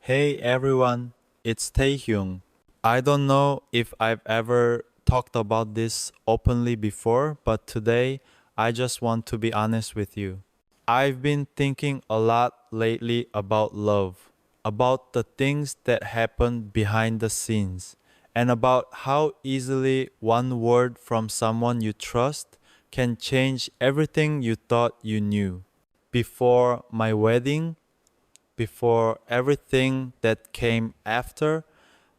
Hey everyone, it's Taehyung. I don't know if I've ever talked about this openly before, but today I just want to be honest with you. I've been thinking a lot lately about love, about the things that happen behind the scenes, and about how easily one word from someone you trust can change everything you thought you knew. Before my wedding, before everything that came after,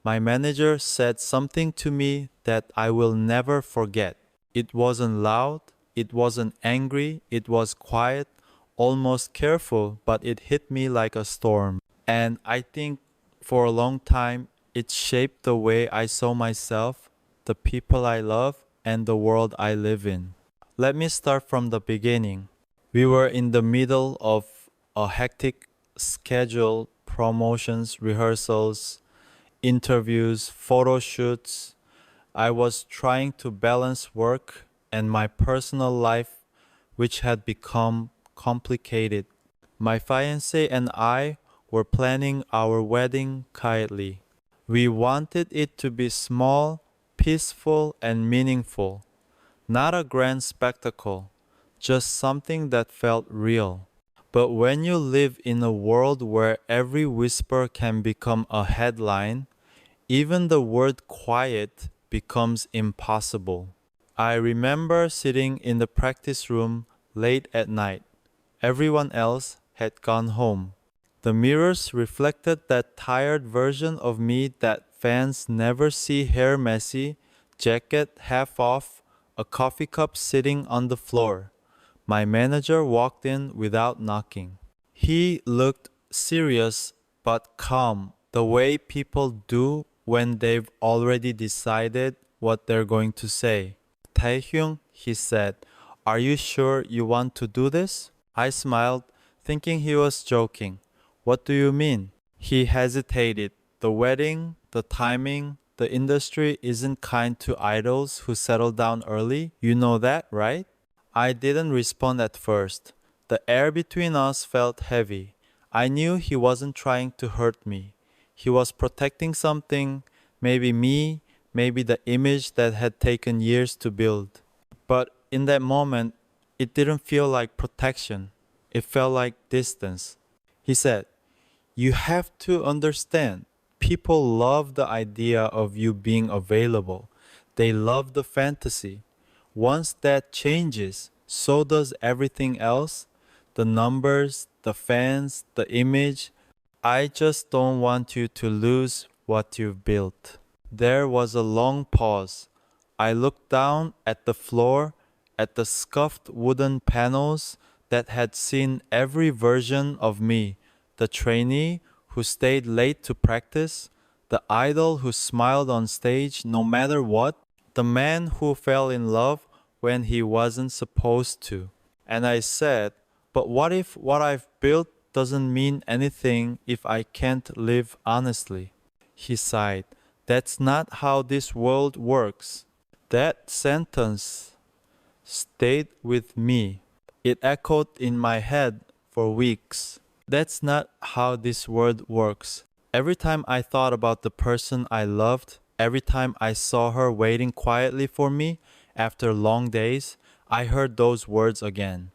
my manager said something to me that I will never forget. It wasn't loud, it wasn't angry, it was quiet, almost careful, but it hit me like a storm. And I think for a long time, it shaped the way I saw myself, the people I love, and the world I live in. Let me start from the beginning. We were in the middle of a hectic schedule, promotions, rehearsals, interviews, photo shoots. I was trying to balance work and my personal life, which had become complicated. My fiancé and I were planning our wedding quietly. We wanted it to be small, peaceful, and meaningful, not a grand spectacle, just something that felt real. But when you live in a world where every whisper can become a headline, even the word quiet becomes impossible. I remember sitting in the practice room late at night. Everyone else had gone home. The mirrors reflected that tired version of me that fans never see: hair messy, jacket half off, a coffee cup sitting on the floor. My manager walked in without knocking. He looked serious but calm, the way people do when they've already decided what they're going to say. Taehyung, he said, are you sure you want to do this? I smiled, thinking he was joking. What do you mean? He hesitated. The wedding, the timing, the industry isn't kind to idols who settle down early. You know that, right? I didn't respond at first. The air between us felt heavy. I knew he wasn't trying to hurt me. He was protecting something, maybe me, maybe the image that had taken years to build. But in that moment, it didn't feel like protection. It felt like distance. He said, you have to understand, people love the idea of you being available. They love the fantasy. Once that changes, so does everything else. The numbers, the fans, the image. I just don't want you to lose what you've built. There was a long pause. I looked down at the floor, at the scuffed wooden panels that had seen every version of me: the trainee who stayed late to practice, the idol who smiled on stage no matter what, the man who fell in love when he wasn't supposed to. And I said, but what if what I've built doesn't mean anything if I can't live honestly? He sighed. That's not how this world works. That sentence stayed with me. It echoed in my head for weeks. That's not how this world works. Every time I thought about the person I loved, every time I saw her waiting quietly for me after long days, I heard those words again.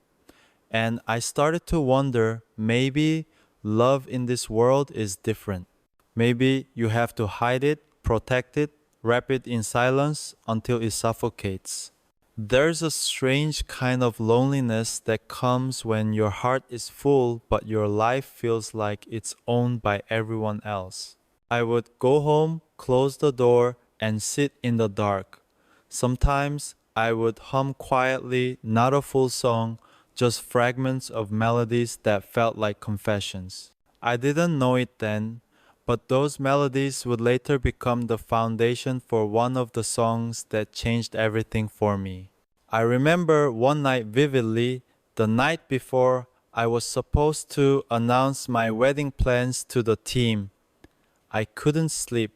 And I started to wonder, maybe love in this world is different. Maybe you have to hide it, protect it, wrap it in silence until it suffocates. There's a strange kind of loneliness that comes when your heart is full but your life feels like it's owned by everyone else. I would go home, close the door, and sit in the dark. Sometimes I would hum quietly, not a full song, just fragments of melodies that felt like confessions. I didn't know it then, but those melodies would later become the foundation for one of the songs that changed everything for me. I remember one night vividly, the night before I was supposed to announce my wedding plans to the team. I couldn't sleep.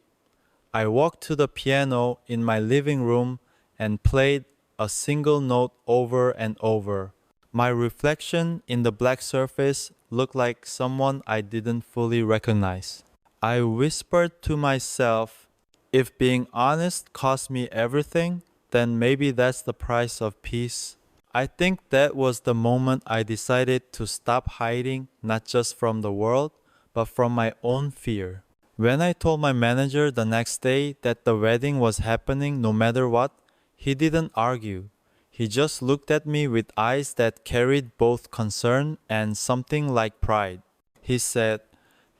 I walked to the piano in my living room and played a single note over and over. My reflection in the black surface looked like someone I didn't fully recognize. I whispered to myself, if being honest cost me everything, then maybe that's the price of peace. I think that was the moment I decided to stop hiding, not just from the world, but from my own fear. When I told my manager the next day that the wedding was happening no matter what, he didn't argue. He just looked at me with eyes that carried both concern and something like pride. He said,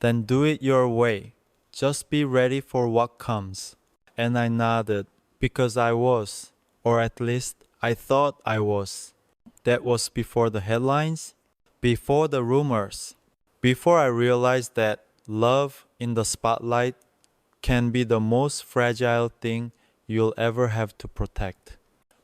then do it your way. Just be ready for what comes. And I nodded, because I was, or at least I thought I was. That was before the headlines, before the rumors, before I realized that love in the spotlight can be the most fragile thing you'll ever have to protect.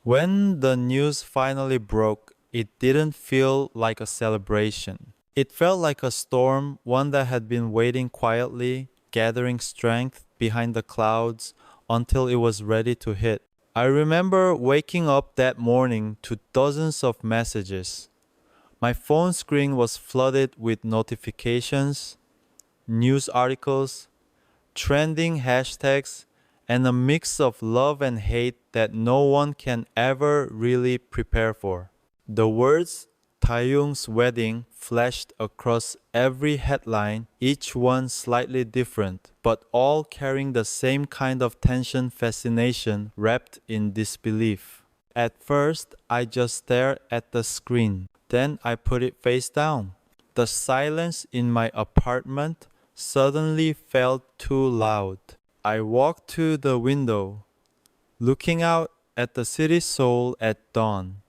When the news finally broke, it didn't feel like a celebration. It felt like a storm, one that had been waiting quietly, gathering strength behind the clouds until it was ready to hit. I remember waking up that morning to dozens of messages. My phone screen was flooded with notifications, news articles, trending hashtags, and a mix of love and hate that no one can ever really prepare for. The words Taehyung's wedding flashed across every headline, each one slightly different, but all carrying the same kind of tension fascination wrapped in disbelief. At first, I just stared at the screen. Then I put it face down. The silence in my apartment suddenly felt too loud. I walked to the window, looking out at the city soul at dawn,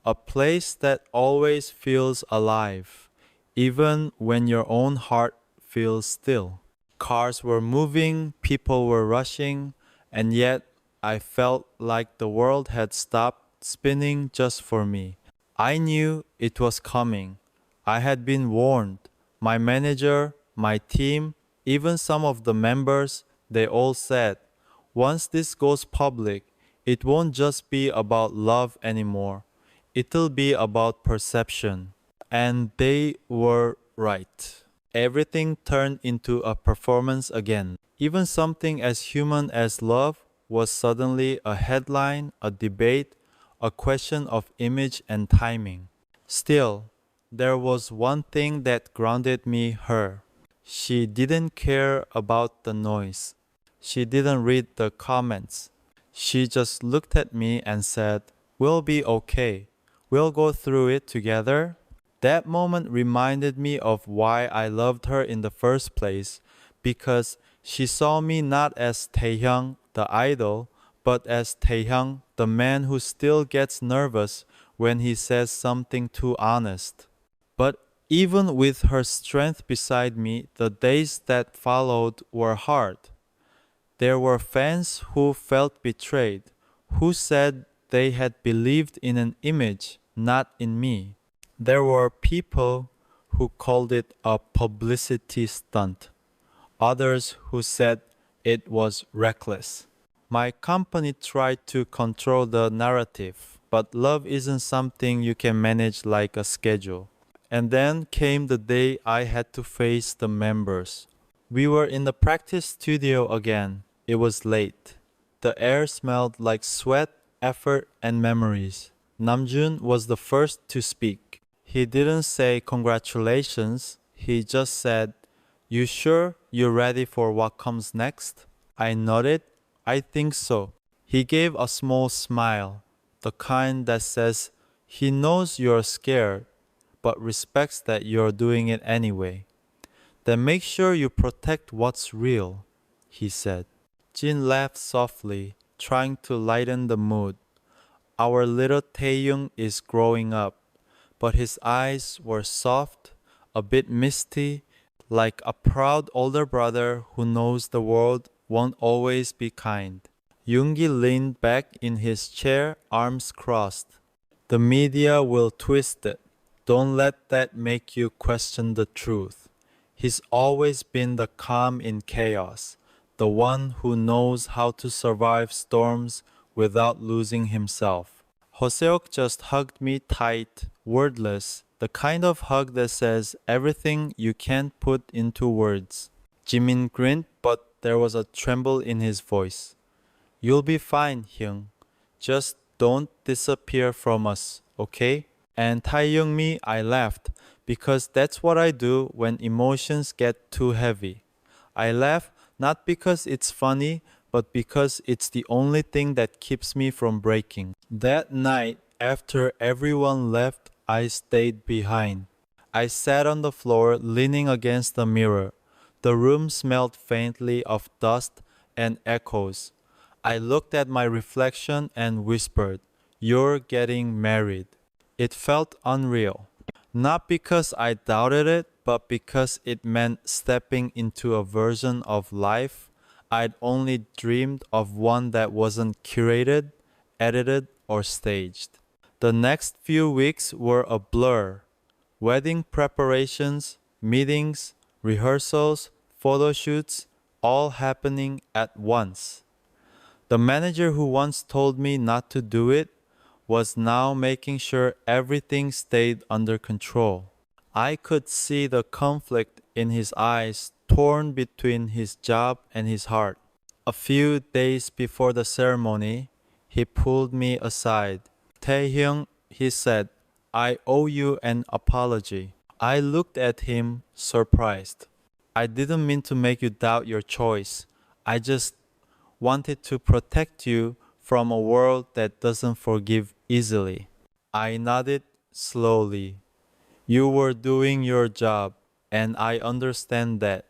a place that always feels alive, even when your own heart feels still. Cars were moving, people were rushing, and yet I felt like the world had stopped spinning just for me. I knew it was coming. I had been warned. My manager, my team, even some of the members, they all said, once this goes public, it won't just be about love anymore. It'll be about perception. And they were right. Everything turned into a performance again. Even something as human as love was suddenly a headline, a debate, a question of image and timing. Still, there was one thing that grounded me her. She didn't care about the noise. She didn't read the comments. She just looked at me and said, we'll be okay. We'll go through it together. That moment reminded me of why I loved her in the first place, because she saw me not as Taehyung, the idol, but as Taehyung, the man who still gets nervous when he says something too honest. But even with her strength beside me, the days that followed were hard. There were fans who felt betrayed, who said they had believed in an image, not in me. There were people who called it a publicity stunt, others who said it was reckless. My company tried to control the narrative, but love isn't something you can manage like a schedule. And then came the day I had to face the members. We were in the practice studio again. It was late. The air smelled like sweat, effort, and memories. Namjoon was the first to speak. He didn't say congratulations. He just said, you sure you're ready for what comes next? I nodded. I think so. He gave a small smile, the kind that says he knows you're scared, but respects that you're doing it anyway. Then make sure you protect what's real, he said. Jin laughed softly, trying to lighten the mood. Our little Taehyung is growing up, but his eyes were soft, a bit misty, like a proud older brother who knows the world won't always be kind. Yoongi leaned back in his chair, arms crossed. The media will twist it. Don't let that make you question the truth. He's always been the calm in chaos, the one who knows how to survive storms without losing himself. Hoseok just hugged me tight, wordless, the kind of hug that says everything you can't put into words. Jimin grinned, but there was a tremble in his voice. You'll be fine, Hyung. Just don't disappear from us, okay? And Taehyung me, I laughed, because that's what I do when emotions get too heavy. I laugh not because it's funny, but because it's the only thing that keeps me from breaking. That night, after everyone left, I stayed behind. I sat on the floor leaning against the mirror. The room smelled faintly of dust and echoes. I looked at my reflection and whispered, "You're getting married." It felt unreal. Not because I doubted it, but because it meant stepping into a version of life I'd only dreamed of, one that wasn't curated, edited, or staged. The next few weeks were a blur. Wedding preparations, meetings, rehearsals, photo shoots, all happening at once. The manager who once told me not to do it was now making sure everything stayed under control. I could see the conflict in his eyes, torn between his job and his heart. A few days before the ceremony, he pulled me aside. "Taehyung," he said, "I owe you an apology." I looked at him, surprised. "I didn't mean to make you doubt your choice. I just wanted to protect you from a world that doesn't forgive easily." I nodded slowly. "You were doing your job, and I understand that.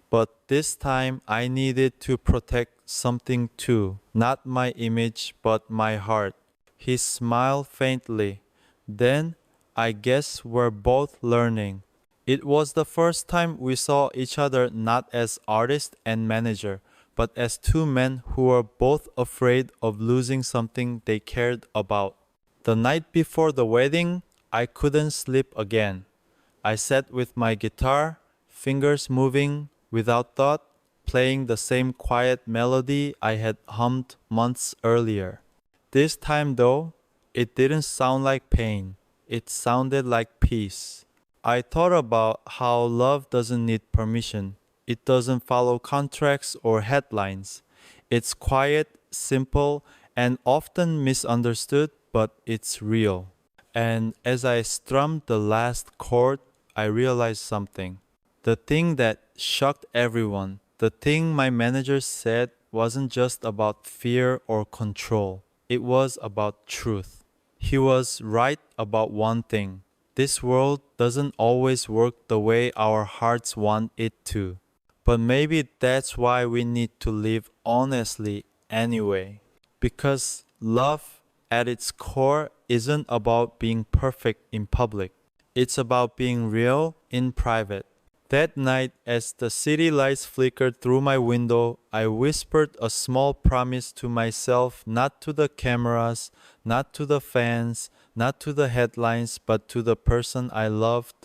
But this time I needed to protect something too. Not my image, but my heart." He smiled faintly. "Then I guess we're both learning." It was the first time we saw each other not as artist and manager, but as two men who were both afraid of losing something they cared about. The night before the wedding, I couldn't sleep again. I sat with my guitar, fingers moving without thought, playing the same quiet melody I had hummed months earlier. This time, though, it didn't sound like pain. It sounded like peace. I thought about how love doesn't need permission. It doesn't follow contracts or headlines. It's quiet, simple, and often misunderstood, but it's real. And as I strummed the last chord, I realized something. The thing that shocked everyone, the thing my manager said, wasn't just about fear or control. It was about truth. He was right about one thing. This world doesn't always work the way our hearts want it to. But maybe that's why we need to live honestly anyway. Because love, at its core, isn't about being perfect in public. It's about being real in private. That night, as the city lights flickered through my window, I whispered a small promise to myself, not to the cameras, not to the fans, not to the headlines, but to the person I loved,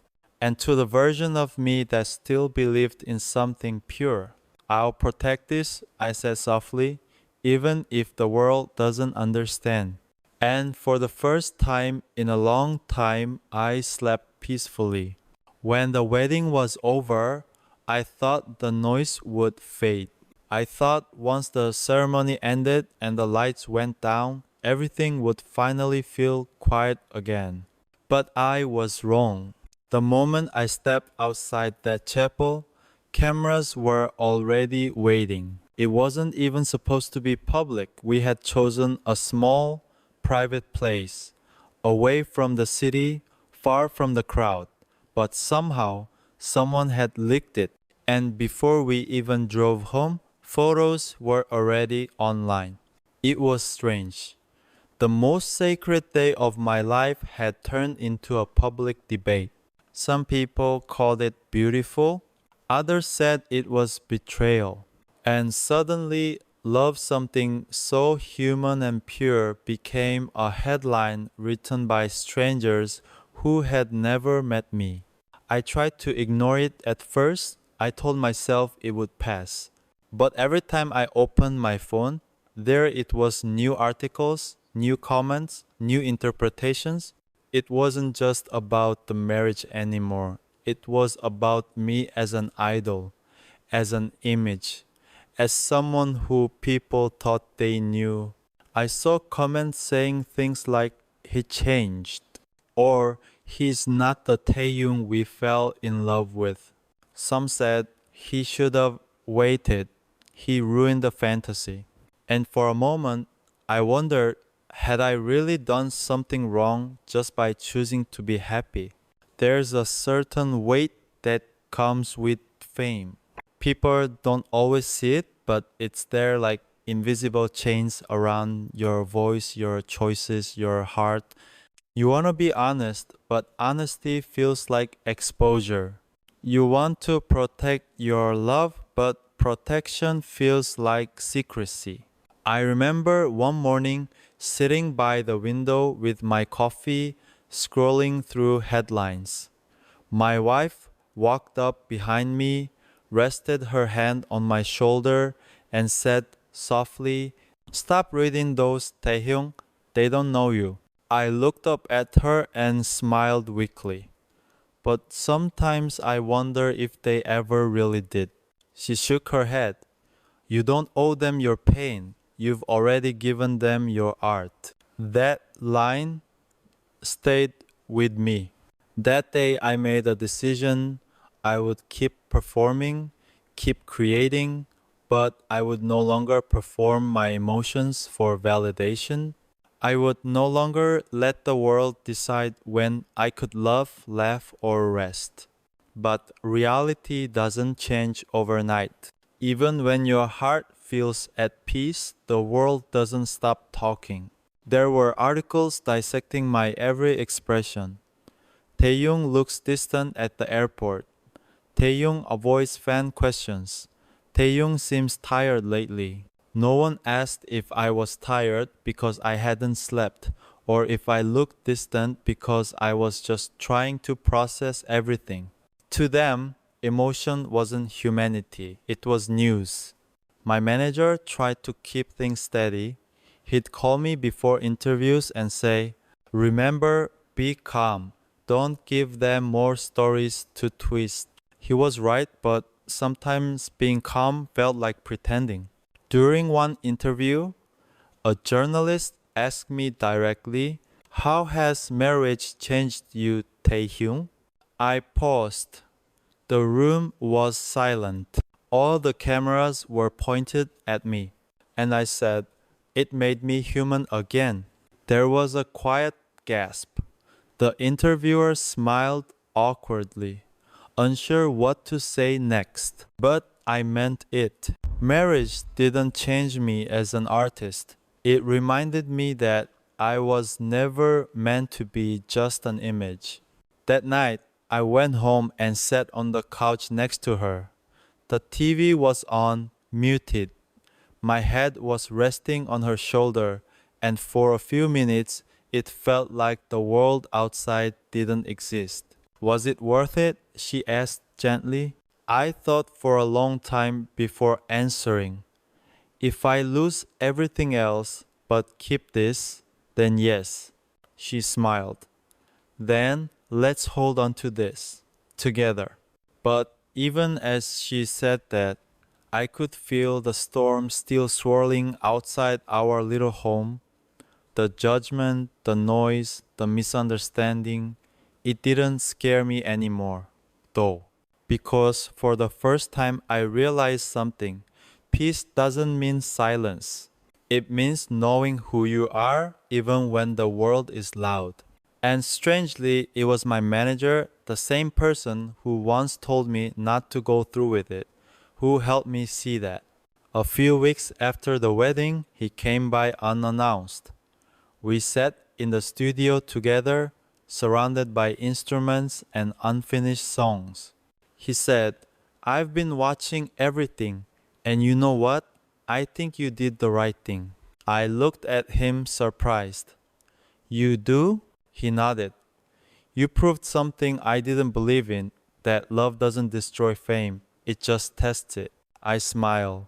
and to the version of me that still believed in something pure. "I'll protect this," I said softly, "even if the world doesn't understand." And for the first time in a long time, I slept peacefully. When the wedding was over, I thought the noise would fade. I thought once the ceremony ended and the lights went down, everything would finally feel quiet again. But I was wrong. The moment I stepped outside that chapel, cameras were already waiting. It wasn't even supposed to be public. We had chosen a small, private place, away from the city, far from the crowd. But somehow, someone had leaked it, and before we even drove home, photos were already online. It was strange. The most sacred day of my life had turned into a public debate. Some people called it beautiful, others said it was betrayal. And suddenly, love, something so human and pure, became a headline written by strangers who had never met me. I tried to ignore it at first. I told myself it would pass. But every time I opened my phone, there it was: new articles, new comments, new interpretations. It wasn't just about the marriage anymore. It was about me as an idol. as an image, as someone who people thought they knew. I saw comments saying things like, he changed, or he's not the Taehyung we fell in love with. Some said, he should have waited, he ruined the fantasy. And for a moment, I wondered, had I really done something wrong just by choosing to be happy? There's a certain weight that comes with fame. People don't always see it, but it's there like invisible chains around your voice, your choices, your heart. You want to be honest, but honesty feels like exposure. You want to protect your love, but protection feels like secrecy. I remember one morning sitting by the window with my coffee, scrolling through headlines. My wife walked up behind me, rested her hand on my shoulder, and said softly, "Stop reading those, Taehyung. They don't know you." I looked up at her and smiled weakly. But sometimes I wonder if they ever really did. She shook her head. You don't owe them your pain. You've already given them your art. That line stayed with me. That day I made a decision. I would keep performing, keep creating, but I would no longer perform my emotions for validation. I would no longer let the world decide when I could love, laugh, or rest. But reality doesn't change overnight. Even when your heart feels at peace, the world doesn't stop talking. There were articles dissecting my every expression. Taehyung looks distant at the airport. Taehyung avoids fan questions. Taehyung seems tired lately. No one asked if I was tired because I hadn't slept, or if I looked distant because I was just trying to process everything. To them, emotion wasn't humanity, it was news. My manager tried to keep things steady. He'd call me before interviews and say, "Remember, be calm. Don't give them more stories to twist." He was right, but sometimes being calm felt like pretending. During one interview, a journalist asked me directly, "How has marriage changed you, Taehyung?" I paused. The room was silent. All the cameras were pointed at me. And I said, "It made me human again." There was a quiet gasp. The interviewer smiled awkwardly, unsure what to say next. But I meant it. Marriage didn't change me as an artist. It reminded me that I was never meant to be just an image. That night, I went home and sat on the couch next to her. The TV was on, muted. My head was resting on her shoulder, and for a few minutes, it felt like the world outside didn't exist. "Was it worth it?" she asked gently. I thought for a long time before answering. "If I lose everything else but keep this, then yes." She smiled. "Then let's hold on to this together." But even as she said that, I could feel the storm still swirling outside our little home. The judgment, the noise, the misunderstanding. It didn't scare me anymore, though. Because for the first time I realized something. Peace doesn't mean silence. It means knowing who you are even when the world is loud. And strangely, it was my manager, the same person who once told me not to go through with it, who helped me see that. A few weeks after the wedding, he came by unannounced. We sat in the studio together, surrounded by instruments and unfinished songs. He said, "I've been watching everything, and you know what? I think you did the right thing." I looked at him surprised. "You do?" He nodded. "You proved something I didn't believe in, that love doesn't destroy fame, it just tests it." I smiled.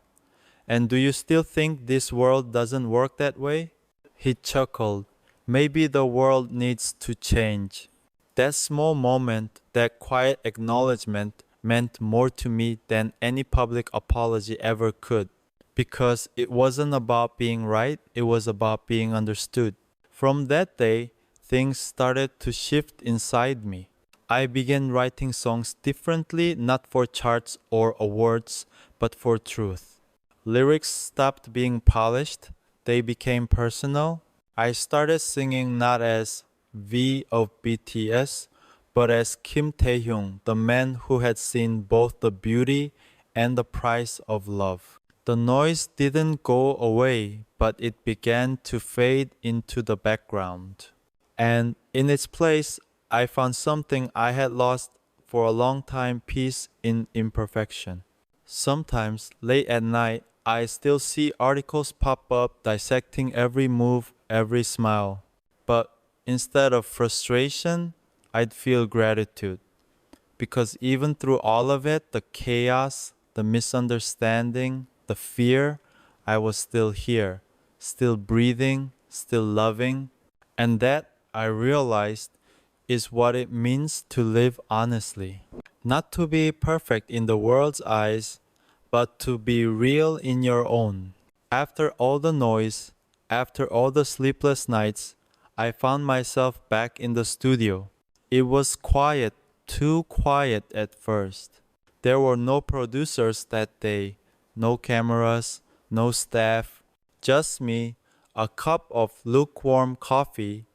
"And do you still think this world doesn't work that way?" He chuckled. "Maybe the world needs to change." That small moment, that quiet acknowledgement meant more to me than any public apology ever could. Because it wasn't about being right, it was about being understood. From that day, things started to shift inside me. I began writing songs differently, not for charts or awards, but for truth. Lyrics stopped being polished, they became personal. I started singing not as V of BTS, but as Kim Taehyung, the man who had seen both the beauty and the price of love. The noise didn't go away, but it began to fade into the background. And in its place, I found something I had lost for a long time: peace in imperfection. Sometimes, late at night, I still see articles pop up dissecting every move, every smile. But instead of frustration, I'd feel gratitude. Because even through all of it, the chaos, the misunderstanding, the fear, I was still here, still breathing, still loving. And that, I realized, is what it means to live honestly. Not to be perfect in the world's eyes, but to be real in your own. After all the noise, after all the sleepless nights, I found myself back in the studio. It was quiet, too quiet at first. There were no producers that day, no cameras, no staff, just me, a cup of lukewarm coffee,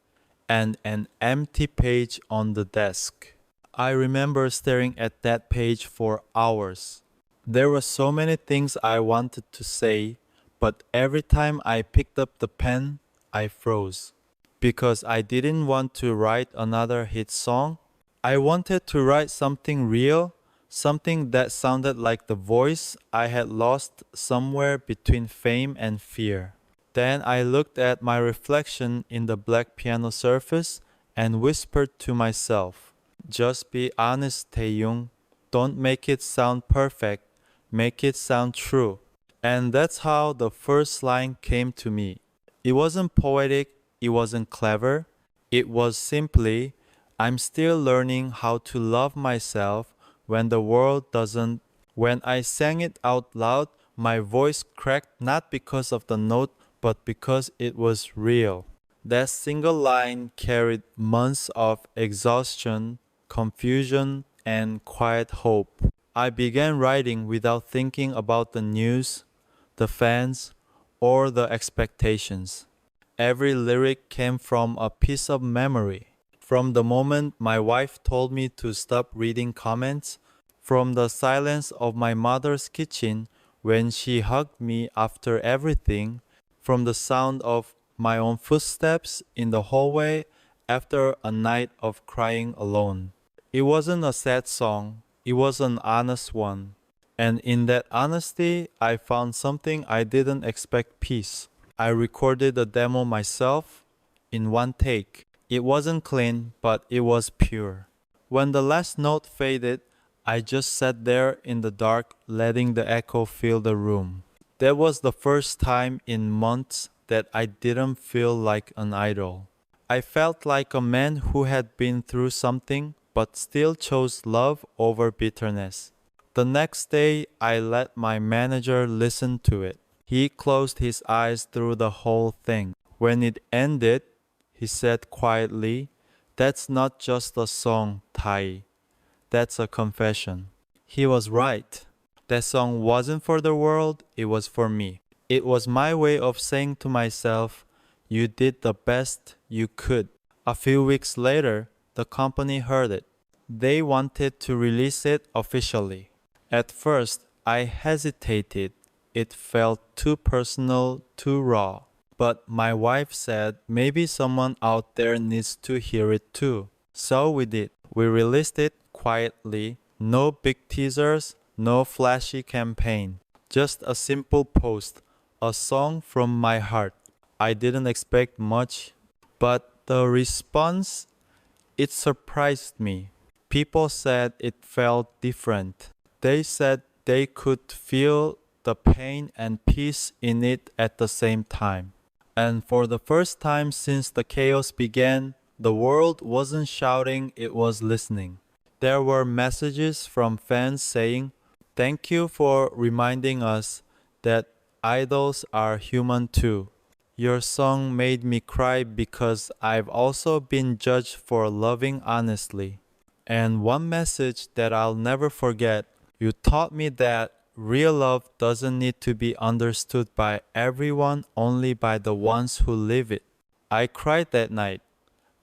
and an empty page on the desk. I remember staring at that page for hours. There were so many things I wanted to say, but every time I picked up the pen, I froze. Because I didn't want to write another hit song. I wanted to write something real, something that sounded like the voice I had lost somewhere between fame and fear. Then I looked at my reflection in the black piano surface and whispered to myself, "Just be honest, Taehyung. Don't make it sound perfect. Make it sound true." And that's how the first line came to me. It wasn't poetic, it wasn't clever. It was simply, "I'm still learning how to love myself when the world doesn't." When I sang it out loud, my voice cracked not because of the note, but because it was real. That single line carried months of exhaustion, confusion, and quiet hope. I began writing without thinking about the news, the fans, or the expectations. Every lyric came from a piece of memory. From the moment my wife told me to stop reading comments, from the silence of my mother's kitchen when she hugged me after everything, from the sound of my own footsteps in the hallway after a night of crying alone. It wasn't a sad song, it was an honest one. And in that honesty, I found something I didn't expect: peace. I recorded the demo myself in one take. It wasn't clean, but it was pure. When the last note faded, I just sat there in the dark, letting the echo fill the room. That was the first time in months that I didn't feel like an idol. I felt like a man who had been through something but still chose love over bitterness. The next day, I let my manager listen to it. He closed his eyes through the whole thing. When it ended, he said quietly, "That's not just a song, Tai. That's a confession." He was right. That song wasn't for the world, it was for me. It was my way of saying to myself, "You did the best you could." A few weeks later, the company heard it. They wanted to release it officially. At first, I hesitated. It felt too personal, too raw. But my wife said maybe someone out there needs to hear it too. So we did. We released it quietly. No big teasers, no flashy campaign. Just a simple post. A song from my heart. I didn't expect much, but the response, it surprised me. People said it felt different. They said they could feel the pain and peace in it at the same time. And for the first time since the chaos began, the world wasn't shouting, it was listening. There were messages from fans saying, "Thank you for reminding us that idols are human too. Your song made me cry because I've also been judged for loving honestly." And one message that I'll never forget: "You taught me that real love doesn't need to be understood by everyone, only by the ones who live it." I cried that night,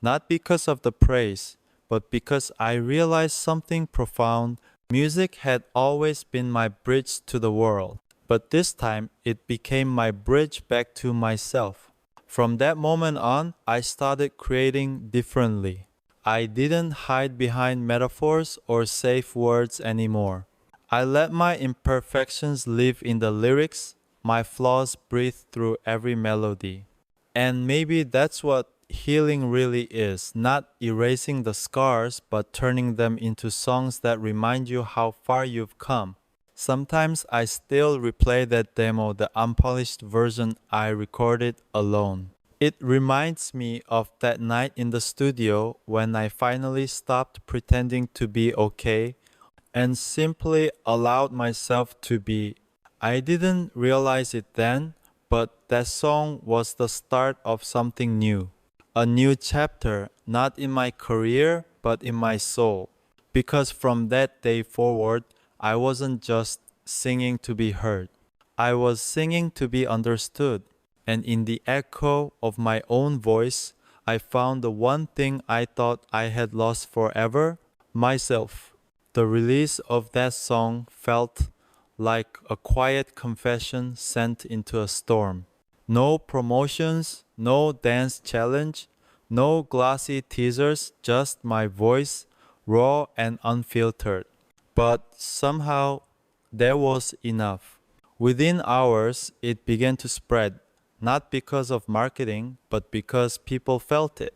not because of the praise, but because I realized something profound. Music had always been my bridge to the world, but this time it became my bridge back to myself. From that moment on, I started creating differently. I didn't hide behind metaphors or safe words anymore. I let my imperfections live in the lyrics, my flaws breathe through every melody. And maybe that's what healing really is, not erasing the scars, but turning them into songs that remind you how far you've come. Sometimes I still replay that demo, the unpolished version I recorded alone. It reminds me of that night in the studio when I finally stopped pretending to be okay and simply allowed myself to be. I didn't realize it then, but that song was the start of something new. A new chapter, not in my career, but in my soul. Because from that day forward, I wasn't just singing to be heard. I was singing to be understood. And in the echo of my own voice, I found the one thing I thought I had lost forever: myself. The release of that song felt like a quiet confession sent into a storm. No promotions, no dance challenge, no glossy teasers, just my voice, raw and unfiltered. But somehow there was enough. Within hours, it began to spread, not because of marketing, but because people felt it.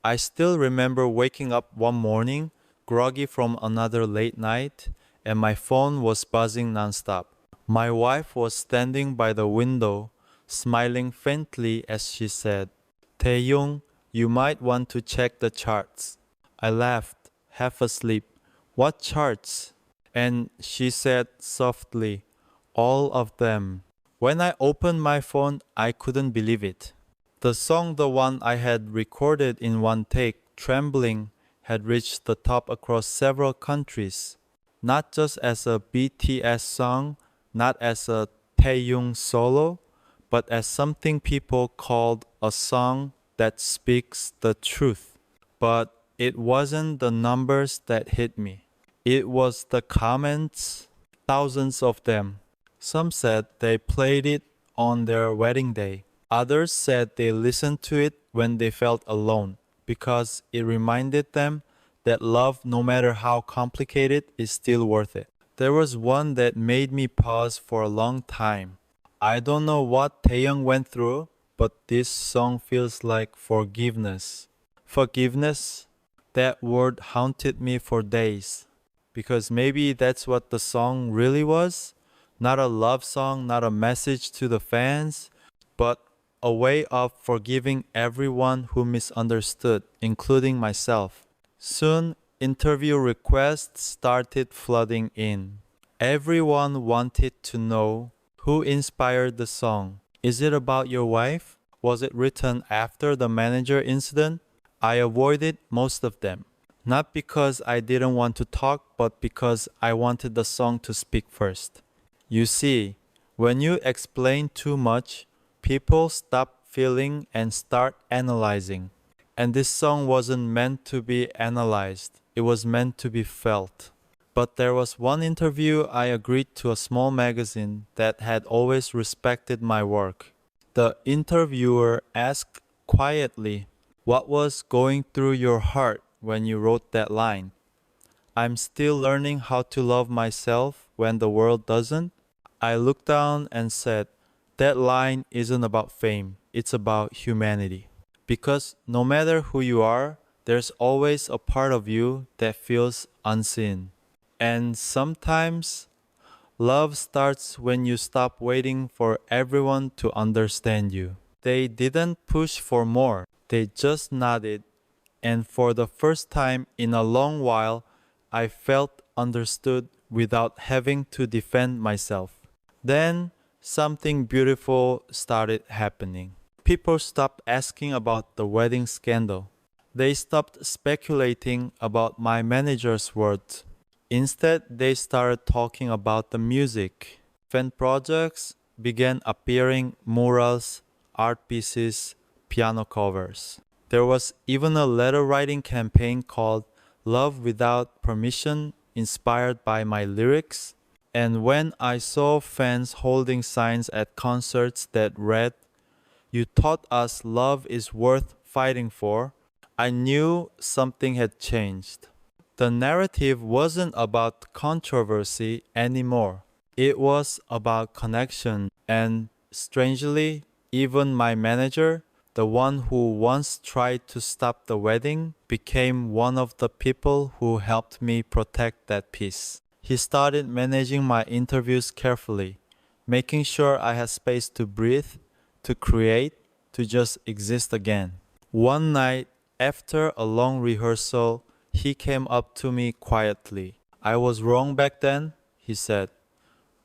I still remember waking up one morning, groggy from another late night, and my phone was buzzing nonstop. My wife was standing by the window, smiling faintly as she said, "Taehyung, you might want to check the charts." I laughed, half asleep. "What charts?" And she said softly, "All of them." When I opened my phone, I couldn't believe it. The song, the one I had recorded in one take, trembling, had reached the top across several countries. Not just as a BTS song, not as a Taehyung solo, but as something people called a song that speaks the truth. But it wasn't the numbers that hit me. It was the comments, thousands of them. Some said they played it on their wedding day. Others said they listened to it when they felt alone because it reminded them that love, no matter how complicated, is still worth it. There was one that made me pause for a long time. I don't know what Taehyung went through, but this song feels like forgiveness. Forgiveness? That word haunted me for days. Because maybe that's what the song really was. Not a love song, not a message to the fans, but a way of forgiving everyone who misunderstood, including myself. Soon, interview requests started flooding in. Everyone wanted to know who inspired the song. Is it about your wife? Was it written after the manager incident? I avoided most of them. Not because I didn't want to talk, but because I wanted the song to speak first. You see, when you explain too much, people stop feeling and start analyzing. And this song wasn't meant to be analyzed, it was meant to be felt. But there was one interview I agreed to, a small magazine that had always respected my work. The interviewer asked quietly, "What was going through your heart when you wrote that line?" "I'm still learning how to love myself when the world doesn't." I looked down and said, "That line isn't about fame, it's about humanity." Because no matter who you are, there's always a part of you that feels unseen. And sometimes love starts when you stop waiting for everyone to understand you. They didn't push for more, they just nodded. And for the first time in a long while, I felt understood without having to defend myself. Then something beautiful started happening. People stopped asking about the wedding scandal. They stopped speculating about my manager's words. Instead, they started talking about the music. Fan projects began appearing murals, art pieces, piano covers. There was even a letter writing campaign called Love Without Permission, inspired by my lyrics. And when I saw fans holding signs at concerts that read, "You taught us love is worth fighting for," I knew something had changed. The narrative wasn't about controversy anymore. It was about connection, and strangely, even my manager, the one who once tried to stop the wedding, became one of the people who helped me protect that peace. He started managing my interviews carefully, making sure I had space to breathe, to create, to just exist again. One night, after a long rehearsal, he came up to me quietly. "I was wrong back then," he said.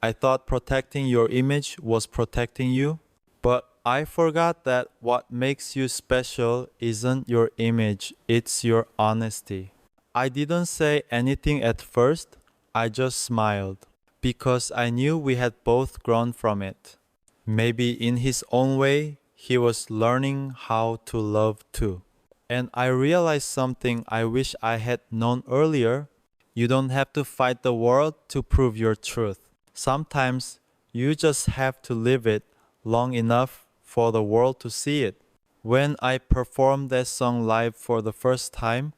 "I thought protecting your image was protecting you. But I forgot that what makes you special isn't your image, it's your honesty." I didn't say anything at first, I just smiled, because I knew we had both grown from it. Maybe in his own way, he was learning how to love too. And I realized something I wish I had known earlier. You don't have to fight the world to prove your truth. Sometimes you just have to live it long enough for the world to see it. When I performed that song live for the first time,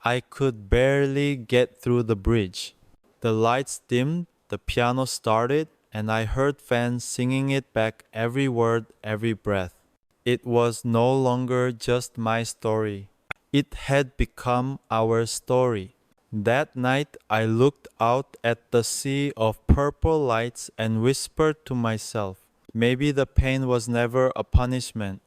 I could barely get through the bridge. The lights dimmed, the piano started, and I heard fans singing it back, every word, every breath. It was no longer just my story. It had become our story. That night, I looked out at the sea of purple lights and whispered to myself, maybe the pain was never a punishment.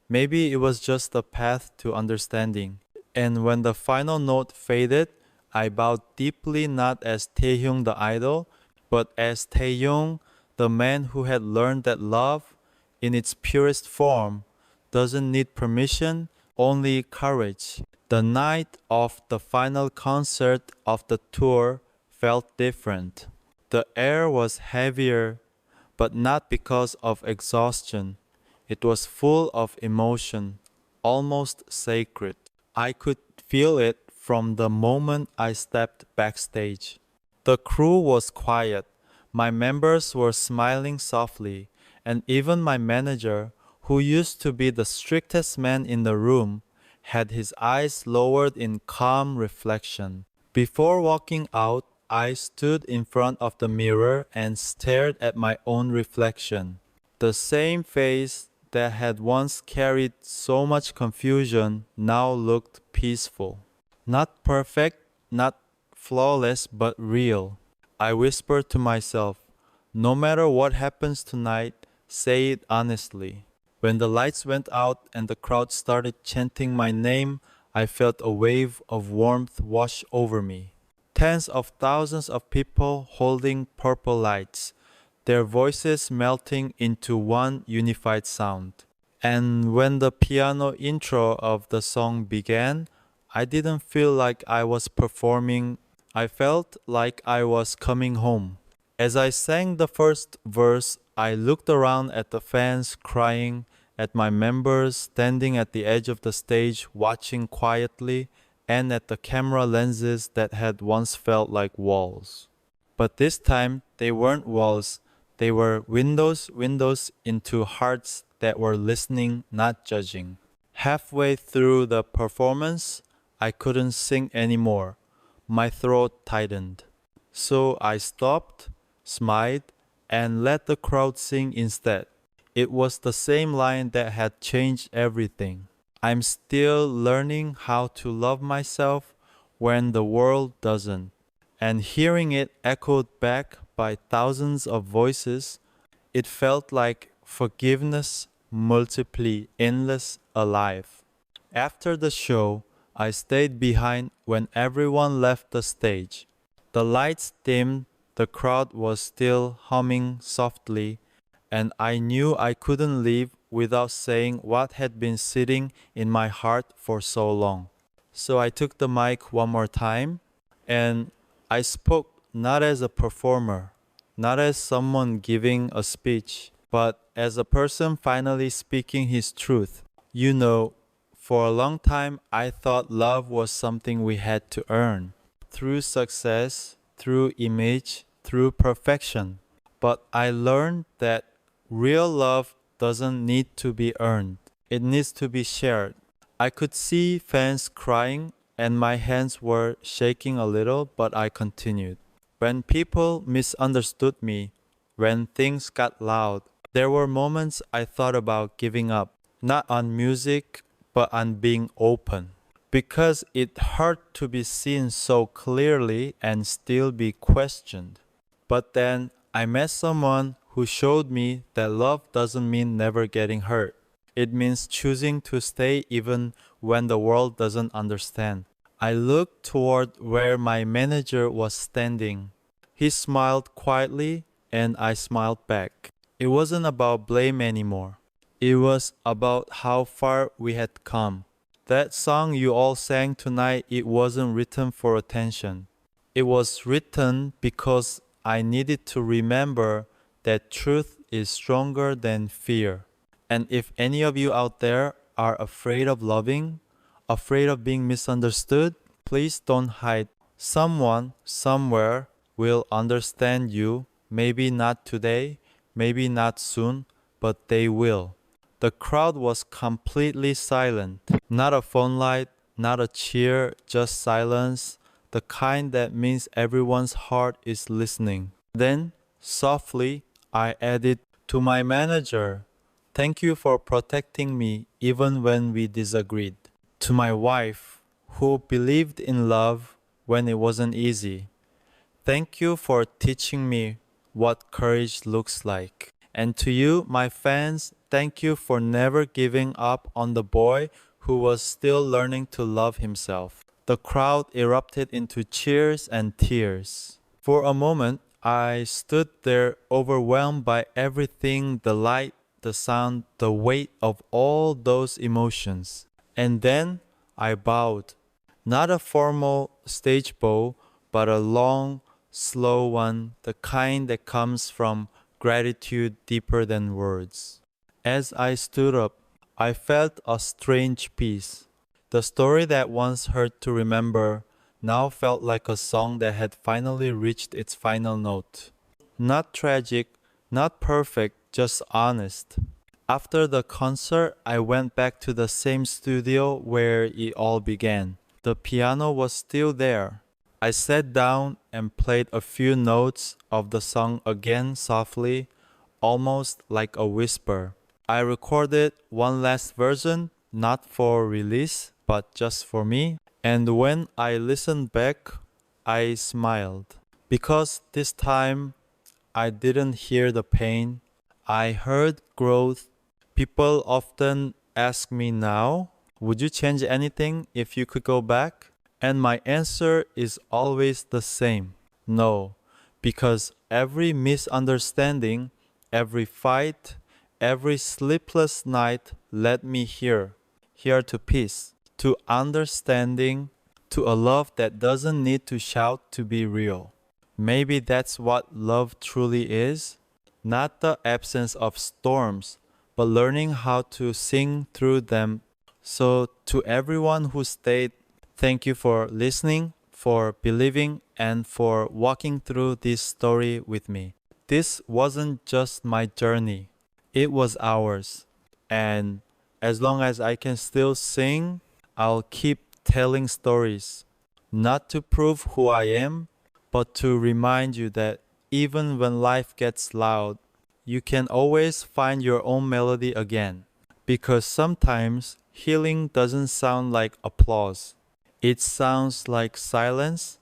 Maybe it was just a path to understanding. And when the final note faded, I bowed deeply, not as Taehyung the idol, but as Taehyung, the man who had learned that love, in its purest form, doesn't need permission, only courage. The night of the final concert of the tour felt different. The air was heavier, but not because of exhaustion. It was full of emotion, almost sacred. I could feel it from the moment I stepped backstage. The crew was quiet. My members were smiling softly, and even my manager, who used to be the strictest man in the room, had his eyes lowered in calm reflection. Before walking out, I stood in front of the mirror and stared at my own reflection. The same face that had once carried so much confusion now looked peaceful. Not perfect, not flawless, but real. I whispered to myself, "No matter what happens tonight, say it honestly." When the lights went out and the crowd started chanting my name, I felt a wave of warmth wash over me. Tens of thousands of people holding purple lights, their voices melting into one unified sound. And when the piano intro of the song began, I didn't feel like I was performing. I felt like I was coming home. As I sang the first verse, I looked around at the fans crying, at my members standing at the edge of the stage watching quietly, and at the camera lenses that had once felt like walls. But this time, they weren't walls. They were windows into hearts that were listening, not judging. Halfway through the performance, I couldn't sing anymore. My throat tightened. So I stopped, smiled, and let the crowd sing instead. It was the same line that had changed everything. "I'm still learning how to love myself when the world doesn't." And hearing it echoed back by thousands of voices, it felt like forgiveness multiply endless alive. After the show, I stayed behind when everyone left the stage. The lights dimmed, the crowd was still humming softly, and I knew I couldn't leave without saying what had been sitting in my heart for so long. So I took the mic one more time, and I spoke not as a performer, not as someone giving a speech, but as a person finally speaking his truth. You know, for a long time I thought love was something we had to earn through success, through image, through perfection. But I learned that real love doesn't need to be earned, it needs to be shared. I could see fans crying and my hands were shaking a little, but I continued. When people misunderstood me, when things got loud, there were moments I thought about giving up, not on music, but on being open. Because it hurt to be seen so clearly and still be questioned. But then I met someone who showed me that love doesn't mean never getting hurt. It means choosing to stay even when the world doesn't understand. I looked toward where my manager was standing. He smiled quietly and I smiled back. It wasn't about blame anymore. It was about how far we had come. That song you all sang tonight, it wasn't written for attention. It was written because I needed to remember that truth is stronger than fear. And if any of you out there are afraid of loving, afraid of being misunderstood, please don't hide. Someone, somewhere, will understand you. Maybe not today, maybe not soon, but they will. The crowd was completely silent. Not a phone light, not a cheer, just silence, the kind that means everyone's heart is listening. Then, softly, I added, to my manager, thank you for protecting me even when we disagreed. To my wife, who believed in love when it wasn't easy, thank you for teaching me what courage looks like. And to you, my fans, thank you for never giving up on the boy who was still learning to love himself. The crowd erupted into cheers and tears. For a moment, I stood there overwhelmed by everything, the light, the sound, the weight of all those emotions. And then I bowed. Not a formal stage bow, but a long, slow one, the kind that comes from gratitude deeper than words. As I stood up, I felt a strange peace. The story that once hurt to remember now felt like a song that had finally reached its final note. Not tragic, not perfect, just honest. After the concert, I went back to the same studio where it all began. The piano was still there. I sat down and played a few notes of the song again softly, almost like a whisper. I recorded one last version, not for release, but just for me. And when I listened back, I smiled. Because this time, I didn't hear the pain. I heard growth. People often ask me now, would you change anything if you could go back? And my answer is always the same. No, because every misunderstanding, every fight, every sleepless night led me here to peace, to understanding, to a love that doesn't need to shout to be real. Maybe that's what love truly is, not the absence of storms, but learning how to sing through them. So, to everyone who stayed, thank you for listening, for believing, and for walking through this story with me. This wasn't just my journey, it was ours. And as long as I can still sing, I'll keep telling stories. Not to prove who I am, but to remind you that even when life gets loud, you can always find your own melody again. Because sometimes healing doesn't sound like applause. It sounds like silence,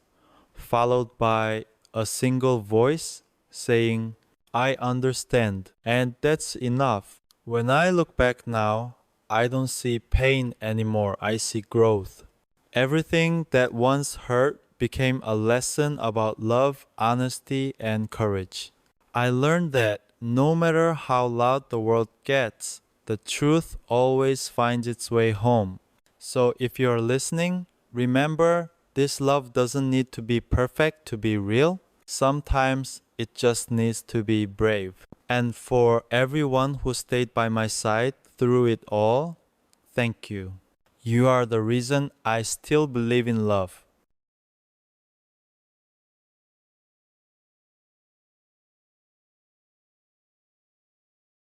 followed by a single voice saying, I understand. And that's enough. When I look back now, I don't see pain anymore. I see growth. Everything that once hurt became a lesson about love, honesty, and courage. I learned that no matter how loud the world gets, the truth always finds its way home. So if you're listening, remember this love doesn't need to be perfect to be real. Sometimes it just needs to be brave. And for everyone who stayed by my side through it all, thank you. You are the reason I still believe in love.